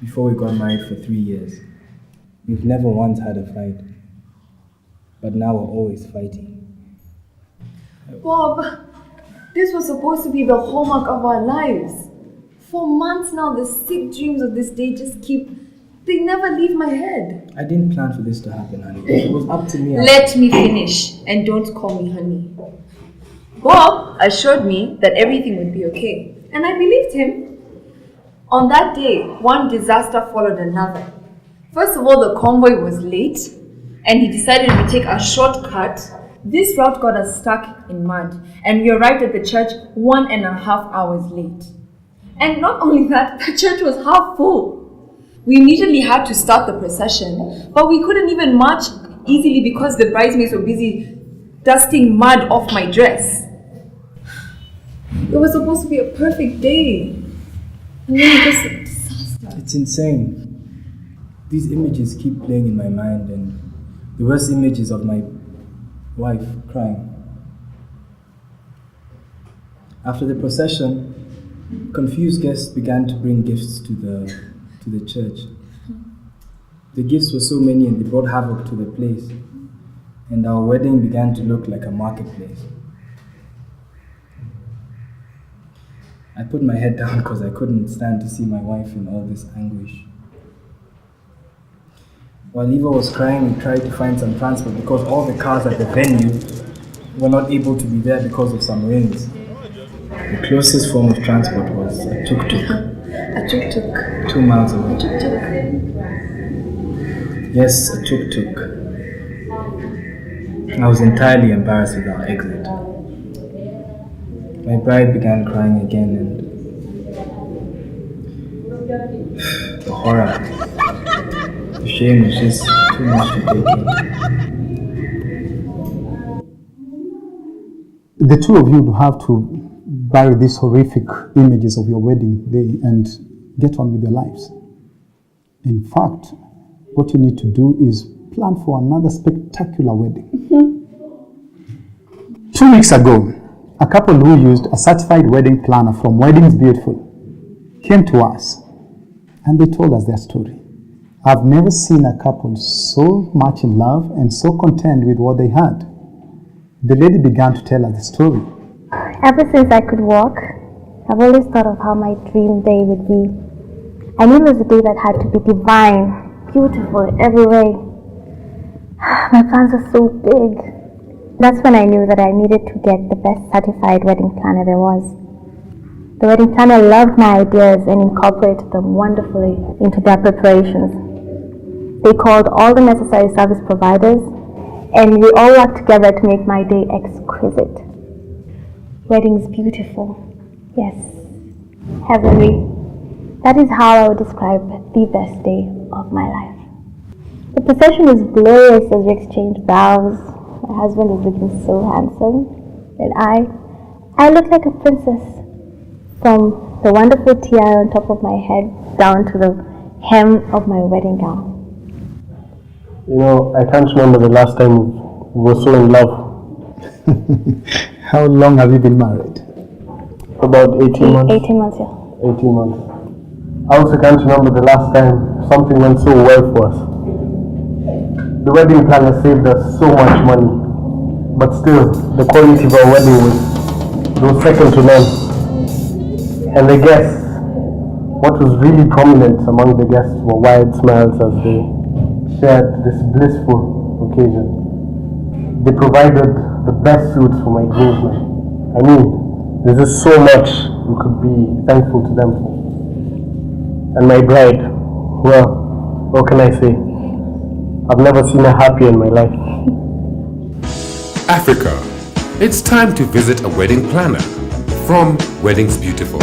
before we got married for 3 years. We've never once had a fight. But now we're always fighting. Bob, this was supposed to be the hallmark of our lives. For months now, the sick dreams of this day they never leave my head. I didn't plan for this to happen, honey. If it was up to me, Let me finish and don't call me honey. Bob assured me that everything would be okay, and I believed him. On that day, one disaster followed another. First of all, the convoy was late, and he decided to take a shortcut. This route got us stuck in mud, and we arrived at the church 1.5 hours late. And not only that, the church was half full. We immediately had to start the procession, but we couldn't even march easily because the bridesmaids were busy dusting mud off my dress. It was supposed to be a perfect day, and then it was a disaster. It's insane. These images keep playing in my mind, and the worst image is of my wife crying. After the procession, confused guests began to bring gifts to the church. The gifts were so many and they brought havoc to the place, and our wedding began to look like a marketplace. I put my head down because I couldn't stand to see my wife in all this anguish. While Eva was crying, we tried to find some transport because all the cars at the venue were not able to be there because of some rains. The closest form of transport was a tuk-tuk. A tuk-tuk. 2 miles away. A tuk-tuk. Yes, a tuk-tuk. I was entirely embarrassed with our exit. My bride began crying again, and the horror, the shame was just too much to take in. The two of you have to bury these horrific images of your wedding day and get on with your lives. In fact, what you need to do is plan for another spectacular wedding. 2 weeks ago, a couple who used a certified wedding planner from Weddings Beautiful came to us and they told us their story. I've never seen a couple so much in love and so content with what they had. The lady began to tell us the story. Ever since I could walk, I've always thought of how my dream day would be. I knew it was a day that had to be divine, beautiful in every way. My plans were so big. That's when I knew that I needed to get the best certified wedding planner there was. The wedding planner loved my ideas and incorporated them wonderfully into their preparations. They called all the necessary service providers, and we all worked together to make my day exquisite. Weddings beautiful. Yes, heavenly. That is how I would describe the best day of my life. The procession was glorious as we exchanged vows. My husband was looking so handsome, and I looked like a princess, from the wonderful tiara on top of my head down to the hem of my wedding gown. You know, I can't remember the last time we were so in love. How long have you been married? About 18 months. 18 months, yeah. 18 months. I also can't remember the last time something went so well for us. The wedding planner saved us so much money, but still, the quality of our wedding was second to none. And the guests, what was really prominent among the guests were wide smiles as they shared this blissful occasion. They provided the best suits for my groomsmen. I mean, there's just so much we could be thankful to them for. And my bride, well, what can I say? I've never seen her happier in my life. Africa, it's time to visit a wedding planner from Weddings Beautiful.